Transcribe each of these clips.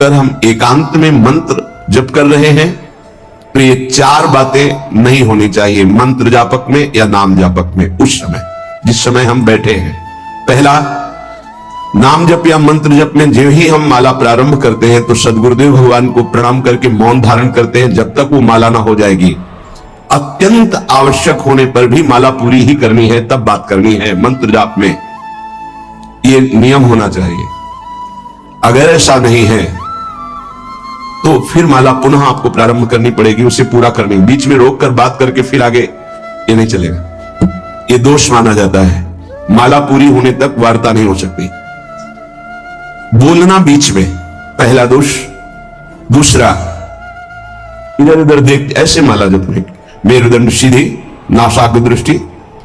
अगर हम एकांत में मंत्र जप कर रहे हैं तो ये चार बातें नहीं होनी चाहिए मंत्र जापक में या नाम जापक में। उस समय जिस समय हम बैठे हैं, पहला, नाम जप या मंत्र जप में जो ही हम माला प्रारंभ करते हैं तो सदगुरुदेव भगवान को प्रणाम करके मौन धारण करते हैं जब तक वो माला ना हो जाएगी। अत्यंत आवश्यक होने पर भी माला पूरी ही करनी है, तब बात करनी है। मंत्र जाप में ये नियम होना चाहिए। अगर ऐसा नहीं है तो फिर माला पुनः आपको प्रारंभ करनी पड़ेगी, उसे पूरा करनी। बीच में रोक कर बात करके फिर आगे ये नहीं चलेगा, ये दोष माना जाता है। माला पूरी होने तक वार्ता नहीं हो सकती। बोलना बीच में पहला दोष। दूसरा, इधर उधर देख ऐसे माला जपने, मेरुदंड सीधी, नासाग्र दृष्टि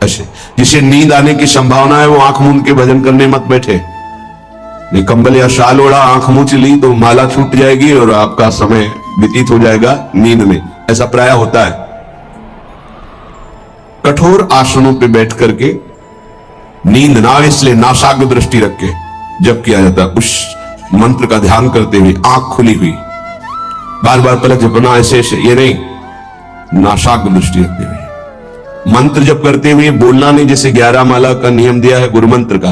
ऐसे। जिसे नींद आने की संभावना है वो आंख मूंद के भजन करने मत बैठे। नहीं कंबल या शाल ओढ़ा, आंख मूंद ली तो माला छूट जाएगी और आपका समय व्यतीत हो जाएगा नींद में। ऐसा प्राय होता है। कठोर आसनों पे बैठ करके नींद ना आए इसलिए नासाग्र दृष्टि रख के जब किया जाता है, उस मंत्र का ध्यान करते हुए आंख खुली हुई, बार बार पलक झपकना ऐसे ऐसे, ये नहीं, नासाग्र दृष्टि रखते हुए मंत्र जप करते हुए बोलना नहीं। जैसे 11 माला का नियम दिया है गुरु मंत्र का,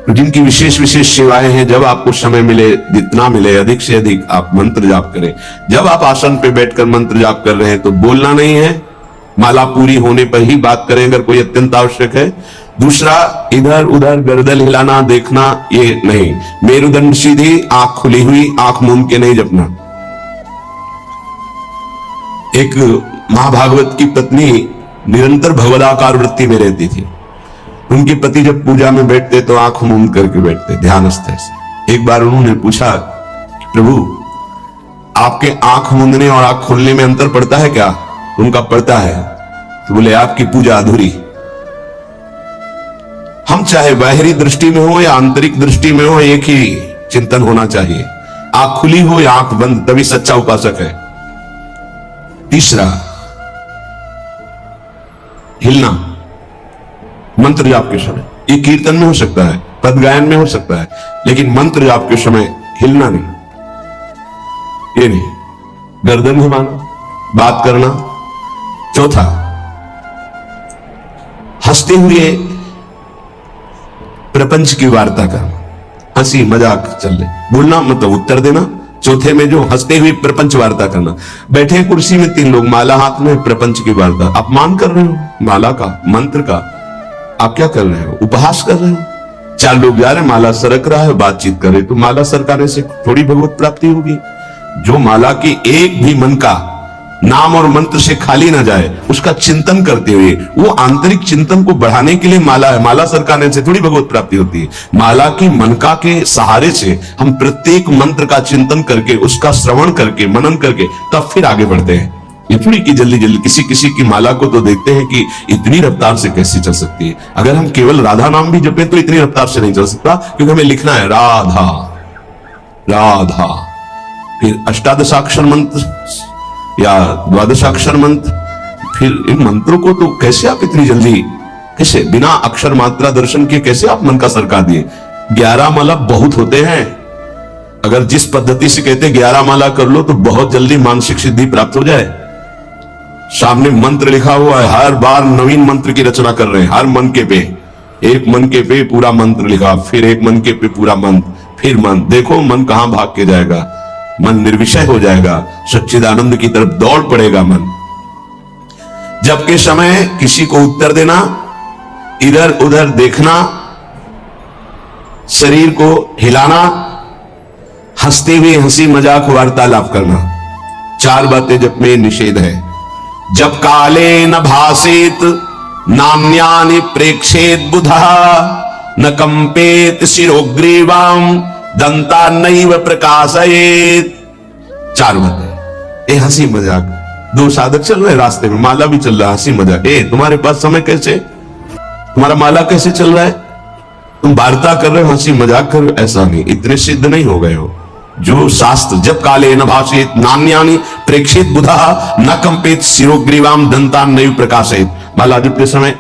तो जिनकी विशेष विशेष सेवाएं हैं, जब आपको समय मिले, जितना मिले अधिक से अधिक आप मंत्र जाप करें। जब आप आसन पे बैठकर मंत्र जाप कर रहे हैं तो बोलना नहीं है, माला पूरी होने पर ही बात करें अगर कोई अत्यंत आवश्यक है। दूसरा, इधर उधर गर्दन हिलाना देखना ये नहीं। मेरुदंड सीधी, आंख खुली हुई, आंख मूंद के नहीं जपना। एक महाभागवत की पत्नी निरंतर भगवदाकार वृत्ति में रहती थी। उनके पति जब पूजा में बैठते तो आंख मूंद करके बैठते, ध्यानस्थ से। एक बार उन्होंने पूछा, प्रभु आपके आंख मूंदने और आंख खोलने में अंतर पड़ता है क्या? उनका पड़ता है। तो बोले आपकी पूजा अधूरी। हम चाहे बाहरी दृष्टि में हो या आंतरिक दृष्टि में हो, एक ही चिंतन होना चाहिए, आंख खुली हो या आंख बंद, तभी सच्चा उपासक है। तीसरा, हिलना मंत्र जाप के समय। ये कीर्तन में हो सकता है, पद गायन में हो सकता है, लेकिन मंत्र जाप के समय हिलना नहीं, ये नहीं। गर्दन घुमाना, बात करना। चौथा, हंसते हुए प्रपंच की वार्ता करना, हंसी मजाक चल रहे, बोलना मतलब उत्तर देना। चौथे में जो हंसते हुए प्रपंच वार्ता करना। बैठे कुर्सी में 3 लोग, माला हाथ में, प्रपंच की वार्ता। अपमान कर रहे हो माला का, मंत्र का। आप क्या कर रहे हो? उपहास कर रहे हो। 4 लोग जा रहे, माला सरक रहा है, बातचीत कर रहे, तो माला सरकाने से थोड़ी भगवत प्राप्ति होगी। जो माला की एक भी मन का नाम और मंत्र से खाली ना जाए, उसका चिंतन करते हुए, वो आंतरिक चिंतन को बढ़ाने के लिए माला है। माला सरकाने से थोड़ी भगवत प्राप्ति होती है। माला की मनका के सहारे से हम प्रत्येक मंत्र का चिंतन करके, उसका श्रवण करके, मनन करके तब फिर आगे बढ़ते हैं। ये थोड़ी कि जल्दी जल्दी किसी की माला को तो देखते हैं कि इतनी रफ्तार से कैसे चल सकती है। अगर हम केवल राधा नाम भी जपें तो इतनी रफ्तार से नहीं चल सकता, क्योंकि हमें लिखना है राधा राधा, फिर अष्टादशाक्षर मंत्र या 12 मंत्र। फिर इन मंत्रों को तो कैसे आप इतनी जल्दी, कैसे बिना अक्षर मात्रा दर्शन के कैसे आप मन का सरका दिए? 11 माला बहुत होते हैं। अगर जिस पद्धति से कहते 11 माला कर लो तो बहुत जल्दी मानसिक सिद्धि प्राप्त हो जाए। सामने मंत्र लिखा हुआ है, हर बार नवीन मंत्र की रचना कर रहे हैं। हर मनके पे, एक मनके पे पूरा मंत्र लिखा, फिर एक मनके पे पूरा मंत्र, फिर मन। देखो मन कहां भाग के जाएगा, मन निर्विषय हो जाएगा, सच्चिदानंद की तरफ दौड़ पड़ेगा मन। जब के समय किसी को उत्तर देना, इधर उधर देखना, शरीर को हिलाना, हंसते हुए हंसी मजाक वार्तालाप करना, 4 बातें जब में निषेध है। जब काले न भासेत नान्यानि प्रेक्षेत बुधा न कंपेत शिरोग्रीवाम दंता नैव प्रकाशयेत। 4 बातें। ए हंसी मजाक, 2 साधक चल रहे रास्ते में, माला भी चल रहा है, हंसी मजाक। ए तुम्हारे पास समय कैसे, तुम्हारा माला कैसे चल रहा है? तुम वार्ता कर रहे हो, हंसी मजाक कर रहे हो। ऐसा नहीं, इतने सिद्ध नहीं हो गए हो। जो शास्त्र जब काले न भाषेत नान्यानि प्रेक्षित बुधा न कंपित शिरोग्रीवाम दंता नैव प्रकाशयेत। माला जपते समय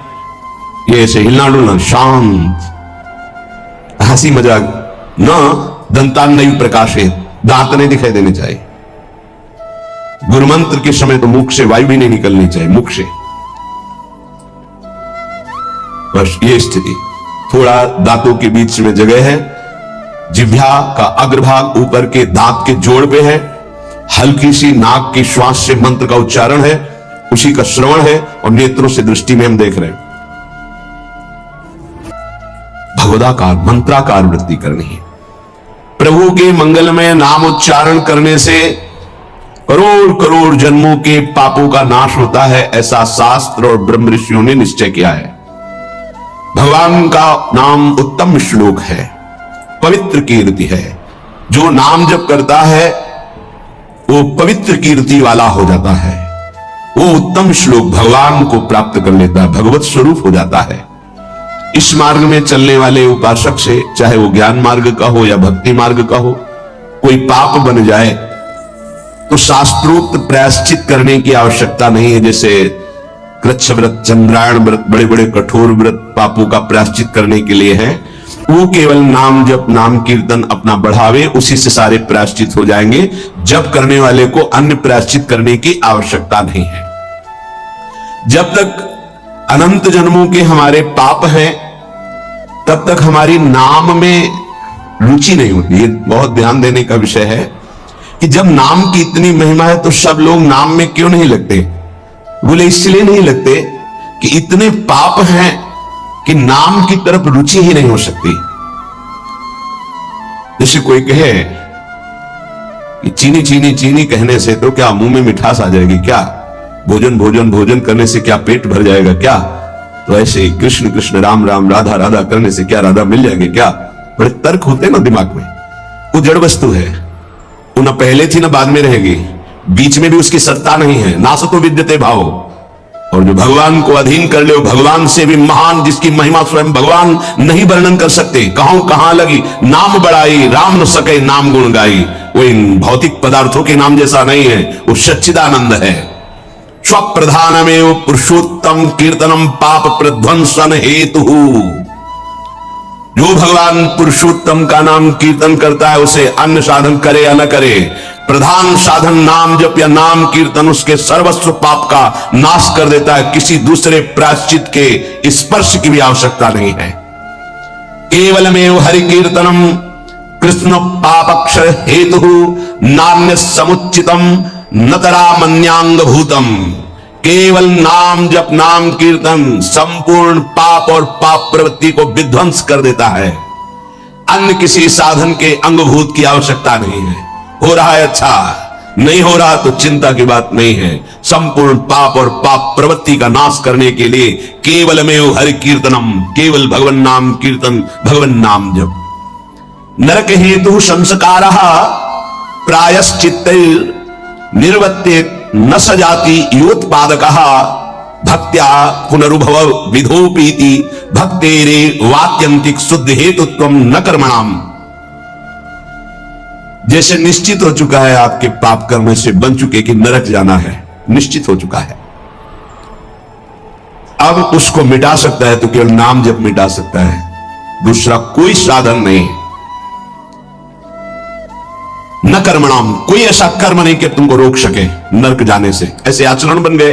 ये ऐसे हिलना डुलना, शांत, हंसी मजाक, न दंतान नैव प्रकाशित, दांत नहीं दिखाई देने चाहिए। गुरुमंत्र के समय तो मुख से वायु भी नहीं निकलनी चाहिए, मुख से। बस ये स्थिति, थोड़ा दांतों के बीच में जगह है, जिह्वा का अग्रभाग ऊपर के दांत के जोड़ पे है, हल्की सी नाक की श्वास से मंत्र का उच्चारण है, उसी का श्रवण है, और नेत्रों से दृष्टि में हम देख रहे हैं। भगवदाकार मंत्राकार वृत्ति करनी है। प्रभु के मंगलमय नाम उच्चारण करने से करोड़ करोड़ जन्मों के पापों का नाश होता है, ऐसा शास्त्र और ब्रह्म ऋषियों ने निश्चय किया है। भगवान का नाम उत्तम श्लोक है, पवित्र कीर्ति है। जो नाम जप करता है वो पवित्र कीर्ति वाला हो जाता है, वो उत्तम श्लोक भगवान को प्राप्त कर लेता है, भगवत स्वरूप हो जाता है। इस मार्ग में चलने वाले उपासक से, चाहे वो ज्ञान मार्ग का हो या भक्ति मार्ग का हो, कोई पाप बन जाए तो शास्त्रोक्त प्रायश्चित करने की आवश्यकता नहीं है। जैसे कृच्छ व्रत, चंद्रायण व्रत, बड़े बड़े कठोर व्रत पापों का प्रायश्चित करने के लिए है। वो केवल नाम जप, नाम कीर्तन अपना बढ़ावे, उसी से सारे प्रायश्चित हो जाएंगे। जप करने वाले को अन्य प्रायश्चित करने की आवश्यकता नहीं है। जब तक अनंत जन्मों के हमारे पाप हैं, तब तक हमारी नाम में रुचि नहीं होती। ये बहुत ध्यान देने का विषय है कि जब नाम की इतनी महिमा है तो सब लोग नाम में क्यों नहीं लगते? बोले इसलिए नहीं लगते कि इतने पाप हैं कि नाम की तरफ रुचि ही नहीं हो सकती। जैसे कोई कहे कि चीनी चीनी चीनी कहने से तो क्या मुंह में मिठास आ जाएगी क्या? भोजन भोजन भोजन करने से क्या पेट भर जाएगा क्या? तो ऐसे ही कृष्ण कृष्ण राम राम राधा राधा करने से क्या राधा मिल जाएगी क्या? बड़े तर्क होते हैं ना दिमाग में। वो जड़ वस्तु है, वो ना पहले थी ना बाद में रहेगी, बीच में भी उसकी सत्ता नहीं है। नासतो विद्यते भाव। और जो भगवान को अधीन कर ले, भगवान से भी महान, जिसकी महिमा स्वयं भगवान नहीं वर्णन कर सकते। कहां लगी नाम बड़ाई, राम न सके नाम गुण गाई। वो इन भौतिक पदार्थों के नाम जैसा नहीं है, वो सच्चिदानंद है। स्वप्रधानमेव पुरुषोत्तम कीर्तनम पाप प्रध्वंसन हेतु। जो भगवान पुरुषोत्तम का नाम कीर्तन करता है, उसे अन्य साधन करे या न करे, प्रधान साधन नाम जप या नाम कीर्तन उसके सर्वस्व पाप का नाश कर देता है। किसी दूसरे प्रायश्चित के स्पर्श की भी आवश्यकता नहीं है। केवलमेव हरि कीर्तनम कृष्ण पापक्षर हेतु नान्य समुचितम नतरा मन्यांग भूतम। केवल नाम जप नाम कीर्तन संपूर्ण पाप और पाप प्रवृत्ति को विध्वंस कर देता है। अन्य किसी साधन के अंगभूत की आवश्यकता नहीं है। हो रहा है अच्छा, नहीं हो रहा तो चिंता की बात नहीं है। संपूर्ण पाप और पाप प्रवृत्ति का नाश करने के लिए केवलमेव हरि कीर्तनम, केवल भगवन नाम कीर्तन, भगवन नाम जप। नरक हेतु संस्कारः प्रायश्चित्तैर् निर्वर्त्य न सजाति योत्पादकः भक्त्या पुनरुभव विधोपीति भक्तेरे वात्यंतिक शुद्ध हेतुत्वम न कर्मणाम। जैसे निश्चित हो चुका है आपके पाप करने से, बन चुके कि नरक जाना है, निश्चित हो चुका है। अब उसको मिटा सकता है तो केवल नाम जप मिटा सकता है, दूसरा कोई साधन नहीं। न कर्मणाम, कोई ऐसा कर्म नहीं कि तुमको रोक सके नरक जाने से। ऐसे आचरण बन गए।